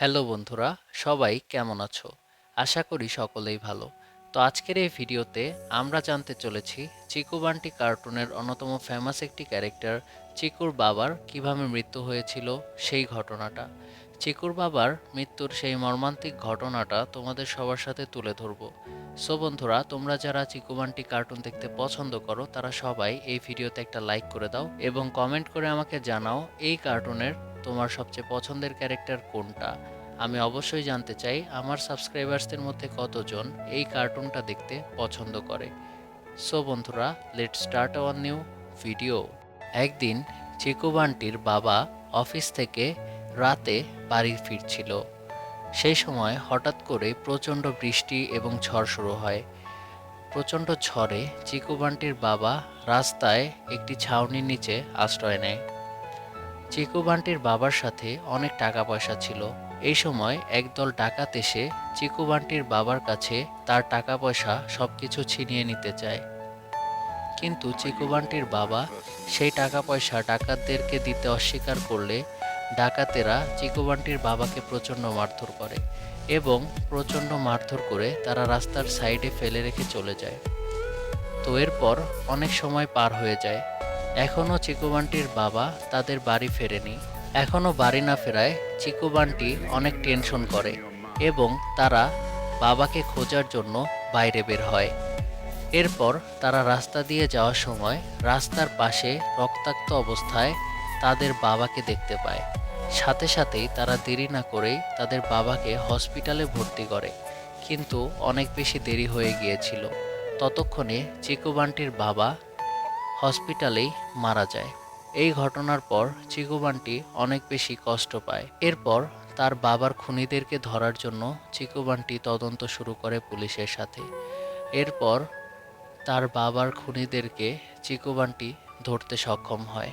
Hello বন্ধুরা, সবাই কেমন আছো? আশা করি সকলেই ভালো। তো আজকের এই ভিডিওতে আমরা জানতে চলেছি চিকু বান্টি কার্টুনের অন্যতম ফেমাস একটি ক্যারেক্টার চিকুর বাবার কিভাবে মৃত্যু হয়েছিল সেই ঘটনাটা। চিকুর বাবার মৃত্যুর সেই মর্মান্তিক ঘটনাটা তোমাদের সবার সাথে তুলে ধরবো। সো বন্ধুরা, তোমরা যারা চিকু বান্টি কার্টুন দেখতে পছন্দ করো তারা সবাই এই ভিডিওতে একটা লাইক করে দাও এবং কমেন্ট করে আমাকে জানাও এই কার্টুনের তোমার সবচেয়ে পছন্দের ক্যারেক্টার কোনটা। আমি অবশ্যই জানতে চাই আমার সাবস্ক্রাইবার্সদের মধ্যে কতজন এই কার্টুনটা দেখতে পছন্দ করে। সো বন্ধুরা, let's start our new video. একদিন চিকু বান্টির বাবা অফিস থেকে রাতে বাড়ি ফিরছিল। সেই সময় হঠাৎ করে প্রচণ্ড বৃষ্টি এবং ঝড় শুরু হয়। প্রচণ্ড ঝড়ে চিকু বান্টির বাবা রাস্তায় একটি ছাউনির নিচে আশ্রয় নেয়। চিকু বান্টির বাবার সাথে অনেক টাকা পয়সা ছিল। এই সময় একদল ডাকাত এসে চিকু বান্টির বাবার কাছে তার টাকা পয়সা সবকিছু ছিনিয়ে নিতে চায়। কিন্তু চিকু বান্টির বাবা সেই টাকা পয়সা ডাকাতদেরকে দিতে অস্বীকার করলে ডাকাতেরা চিকু বান্টির বাবাকে প্রচণ্ড মারধর করে এবং প্রচণ্ড মারধর করে তারা রাস্তার সাইডে ফেলে রেখে চলে যায়। তো এরপর অনেক সময় পার হয়ে যায়, এখনও চিকু বান্টির বাবা তাদের বাড়ি ফেরেনি। এখনও বাড়ি না ফেরায় চিকু বান্টি অনেক টেনশন করে এবং তারা বাবাকে খোঁজার জন্য বাইরে বের হয়। এরপর তারা রাস্তা দিয়ে যাওয়ার সময় রাস্তার পাশে রক্তাক্ত অবস্থায় তাদের বাবাকে দেখতে পায়। সাথে সাথেই তারা দেরি না করেই তাদের বাবাকে হসপিটালে ভর্তি করে, কিন্তু অনেক বেশি দেরি হয়ে গিয়েছিল। ততক্ষণে চিকু বান্টির বাবা হসপিটালেই মারা যায়। এই ঘটনার পর চিকু বান্টি অনেক বেশি কষ্ট পায়। এরপর তার বাবার খুনিদেরকে ধরার জন্য চিকু বান্টি তদন্ত শুরু করে পুলিশের সাথে। এরপর তার বাবার খুনিদেরকে চিকু বান্টি ধরতে সক্ষম হয়।